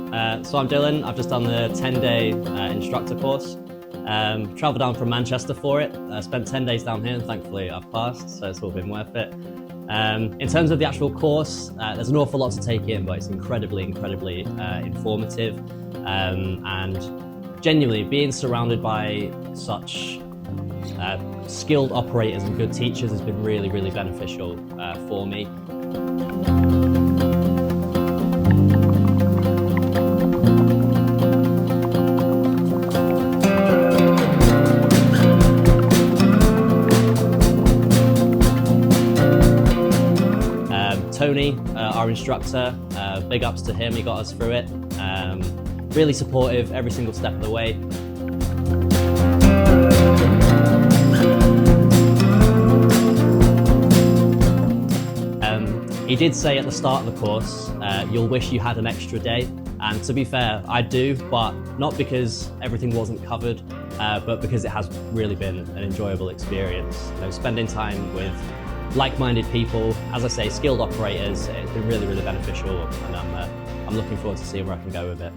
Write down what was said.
So I'm Dylan. I've just done the 10-day instructor course. Travelled down from Manchester for it. Spent 10 days down here and thankfully I've passed, so it's all been worth it. In terms of the actual course, there's an awful lot to take in, but it's incredibly informative. And genuinely being surrounded by such skilled operators and good teachers has been really beneficial for me. Tony, our instructor, big ups to him, he got us through it. Really supportive every single step of the way. He did say at the start of the course, you'll wish you had an extra day. And to be fair, I do, but not because everything wasn't covered, but because it has really been an enjoyable experience. You know, spending time with like-minded people, as I say, skilled operators, it's been really beneficial, and I'm looking forward to seeing where I can go with it.